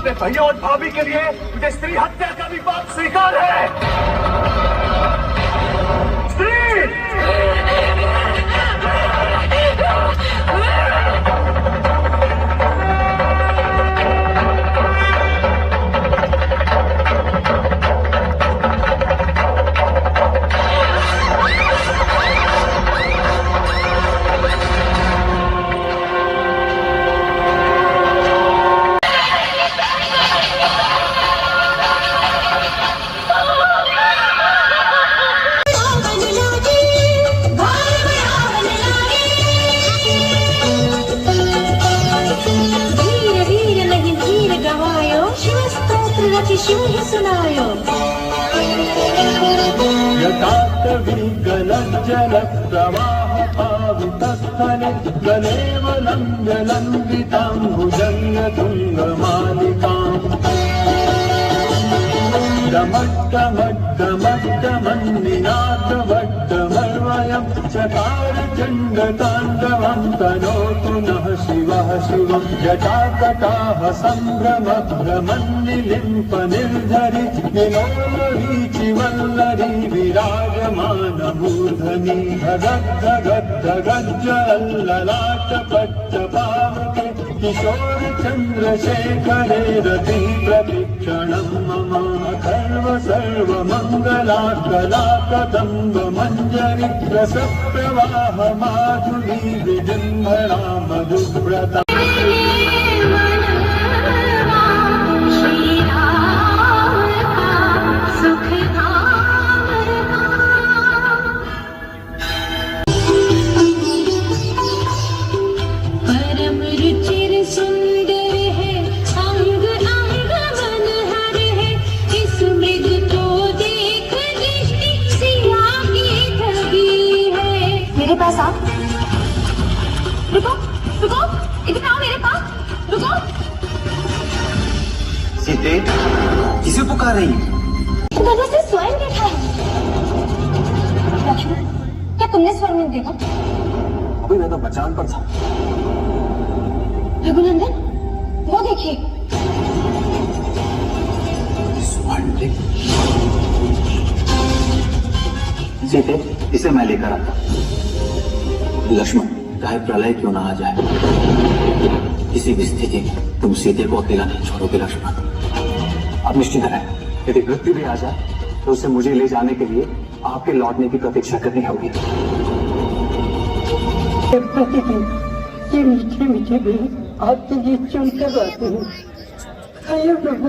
अपने भैया और भाभी के लिए मुझे स्त्री हत्या का भी पाप स्वीकार है। स्त्री शिव ही सुनायो यथार्थविकलज्जल प्रवाह पावितस्थले गलेवलम्ब्यलम्बिताम्बुजङ्ग तुङ्गमालिकाम् डमड्डमड्डमड्डमन्निनादवड्डमर्वयं चकार चण्डताण्डवं तनोतु नः शिवः शिवं जटाकटाः सम्भ्रमभ्रमन्निलिम्प निर्झरि विलोलवीचिवल्लरी विराजमानमूर्धनि धगद्धगद्धगज्जललाटपट्टपावके किशोरचन्द्रशेखरे रति प्रतिक्षणं मम सर्वमङ्गलाकलाकदम्ब मञ्जरि रसप्रवाह माधुरी विजृम्भणा मधुव्रता रुको रुको, इधर आओ मेरे पास, रुको। सीते, किसे पुकार रही है? मैंने से स्वयं देखा है। लक्ष्मण, क्या तुमने स्वयं देखा? अभी मैं तो बचान पर था। रघुनंदन, वो देखिए। स्वर्ण सीते, इसे मैं लेकर आता। लक्ष्मण, चाहे प्रलय क्यों ना आ जाए, किसी भी स्थिति में तुम सीते को अकेला नहीं छोड़ोगे लक्ष्मण। आप निश्चिंत रहें, यदि मृत्यु भी आ जाए तो उसे मुझे ले जाने के लिए आपके लौटने की प्रतीक्षा करनी होगी। प्रतिदिन ये मीठे मीठे भी आपके गीत सुनकर आते हैं। आइए प्रभु।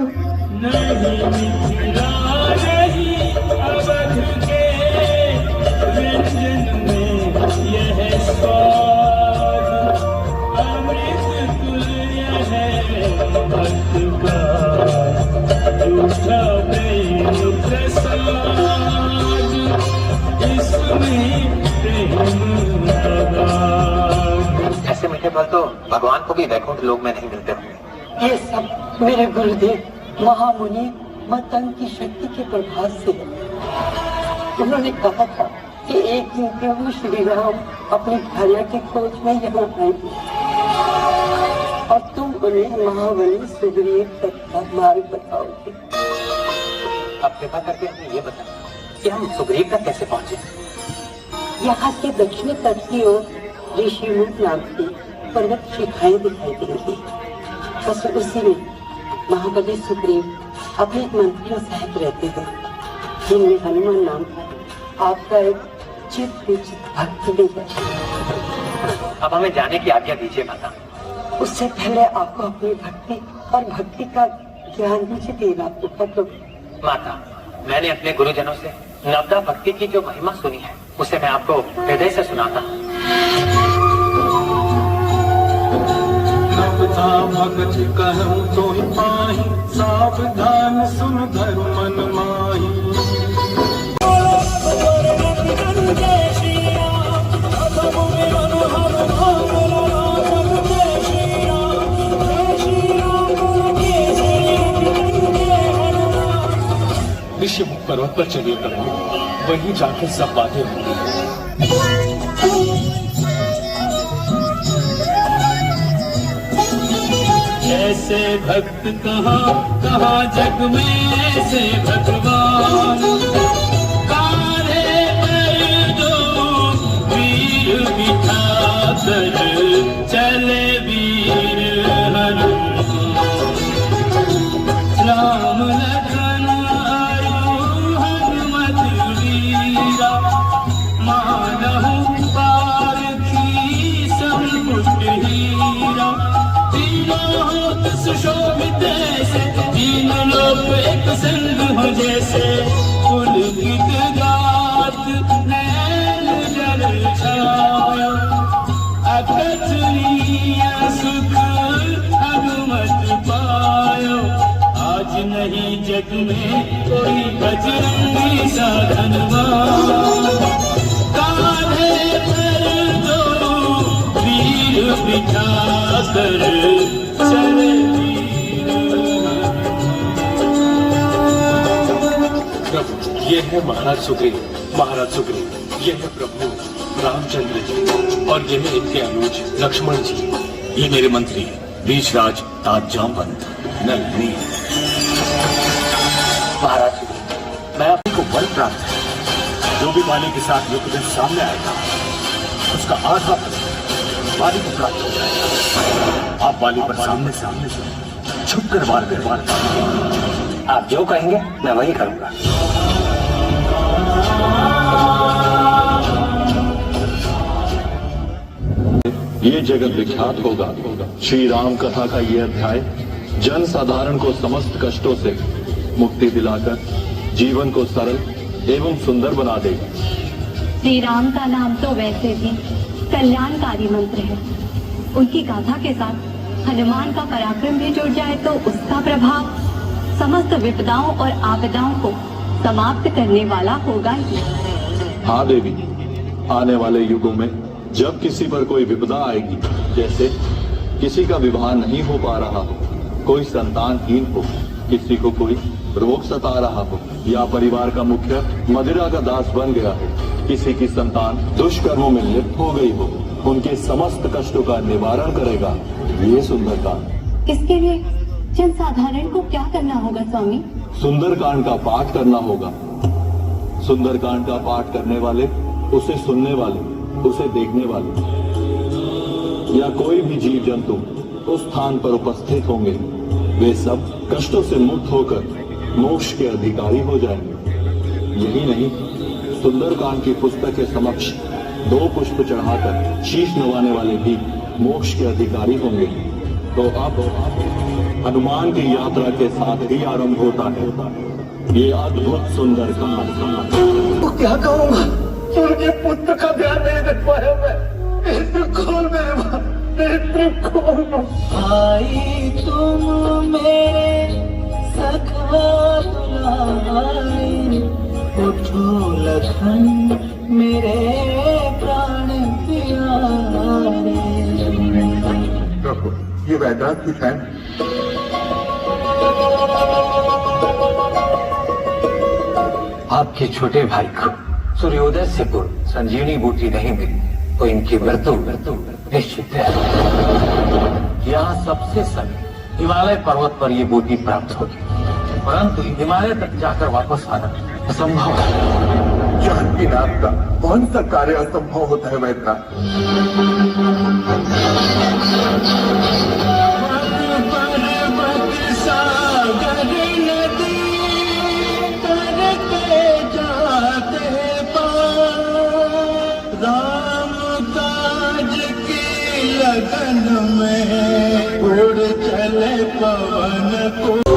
ऐसे मीठे फल तो भगवान को भी वैकुंठ लोक में नहीं मिलते होंगे। ये सब मेरे गुरुदेव महामुनि मतंग की शक्ति के प्रभाव से है। उन्होंने कहा था कि एक दिन प्रभु श्री राम अपनी भार्या की खोज में यहाँ आएंगे और तुम उन्हें महाबली सुग्रीव तक का मार्ग बताओगे। अब कृपा करके हमें ये बताएं कि हम सुग्रीव तक कैसे पहुँचे? यहाँ के दक्षिणी तट की ओर ऋषिमुख नाम की पर्वत शिखाएं दिखाई देंगी। बस उसी में महाबली सुग्रीव अपने मंत्रियों सहित रहते हैं, जिनमें हनुमान नाम का आपका एक चित भक्त भी है। अब हमें जाने की आज्ञा दीजिए माता। उससे पहले आपको अपनी भक्ति और भक्ति का ज्ञान मुझे देना होगा प्रभु। माता, मैंने अपने गुरुजनों से नवदा भक्ति की जो महिमा सुनी है उसे मैं आपको हृदय से सुनाता हूँ। भगत कहूँ तो पाही, सावधान सुन धर्म मन माही। ऋषिमुख पर्वत पर चलिए प्रभु, वहीं जाकर सब बातें होंगी। ऐसे भक्त कहाँ कहाँ जग में ऐसे भगवान कान्हे पर दो वीर बिठा कर चले वीर हनुमान राम लखन हनुमत वीरा मानहु पारखी संपुट हीरा तीनों होत सुशोभित ऐसे तीन लोक एक संग हो जैसे पुलकित गात नैन जल छाया अकथनीय सुख हनुमत पायो आज नहीं जग में कोई बजरंगी सा धनवान कान्हे पर दो वीर बिठा कर चले वीर प्रभु ये है महाराज सुग्रीव ये है प्रभु रामचंद्र जी और ये है इनके अनुज लक्ष्मण जी। ये मेरे मंत्री बीजराज ताज जामवंत नल नील। महाराज मैं आपको को बल प्राप्त है। जो भी वाली के साथ युद्ध में सामने आएगा उसका आधा फल वाली को प्राप्त हो जाएगा। आप वाली पर सामने से छुप कर वार आप जो कहेंगे मैं वही करूंगा। ये जगत विख्यात होगा। श्री राम कथा का ये अध्याय जन साधारण को समस्त कष्टों से मुक्ति दिलाकर जीवन को सरल एवं सुंदर बना देगा। श्री राम का नाम तो वैसे भी कल्याणकारी मंत्र है। उनकी गाथा के साथ हनुमान का पराक्रम भी जुड़ जाए तो उसका प्रभाव समस्त विपदाओं और आपदाओं को समाप्त करने वाला होगा ही। हाँ देवी, आने वाले युगों में जब किसी पर कोई विपदा आएगी, जैसे किसी का विवाह नहीं हो पा रहा हो, कोई संतानहीन हो, किसी को कोई रोग सता रहा हो या परिवार का मुख्य मदिरा का दास बन गया हो, किसी की संतान दुष्कर्मों में लिप्त हो गई हो, उनके समस्त कष्टों का निवारण करेगा ये सुंदरकांड। इसके लिए जन साधारण को क्या करना होगा स्वामी? सुंदरकांड का पाठ करना होगा। सुंदरकांड का पाठ करने वाले, उसे सुनने वाले, उसे देखने वाले या कोई भी जीव जंतु उस स्थान पर उपस्थित होंगे, वे सब कष्टों से मुक्त होकर मोक्ष के अधिकारी हो जाएंगे। यही नहीं, सुंदरकांड की पुस्तक के समक्ष 2 पुष्प चढ़ाकर शीश नवाने वाले भी मोक्ष के अधिकारी होंगे। तो अब हनुमान की यात्रा के साथ ही आरंभ होता है ये अद्भुत सुंदरकांड। तो क्या कहूँगा? उनके पुत्र का ध्यान नहीं रख पाया मैं। नेत्र खोल मेरे बाप, नेत्र खोल। आई तुम मेरे सखा दुलारी, उठो लखन मेरे प्राण प्यारे। प्रभु, ये वैद्यनाथ की फैन। आपके छोटे भाई को सूर्योदय से पूर्व संजीवनी बूटी नहीं मिली तो इनकी मृत्यु निश्चित है। यहाँ सबसे समीप हिमालय पर्वत पर ये बूटी प्राप्त होगी, परंतु हिमालय तक जाकर वापस आना असंभव है। जानकीनाथ का कौन सा कार्य असंभव होता है वैद्यनाथ? लगन में उड़ चले पवन को।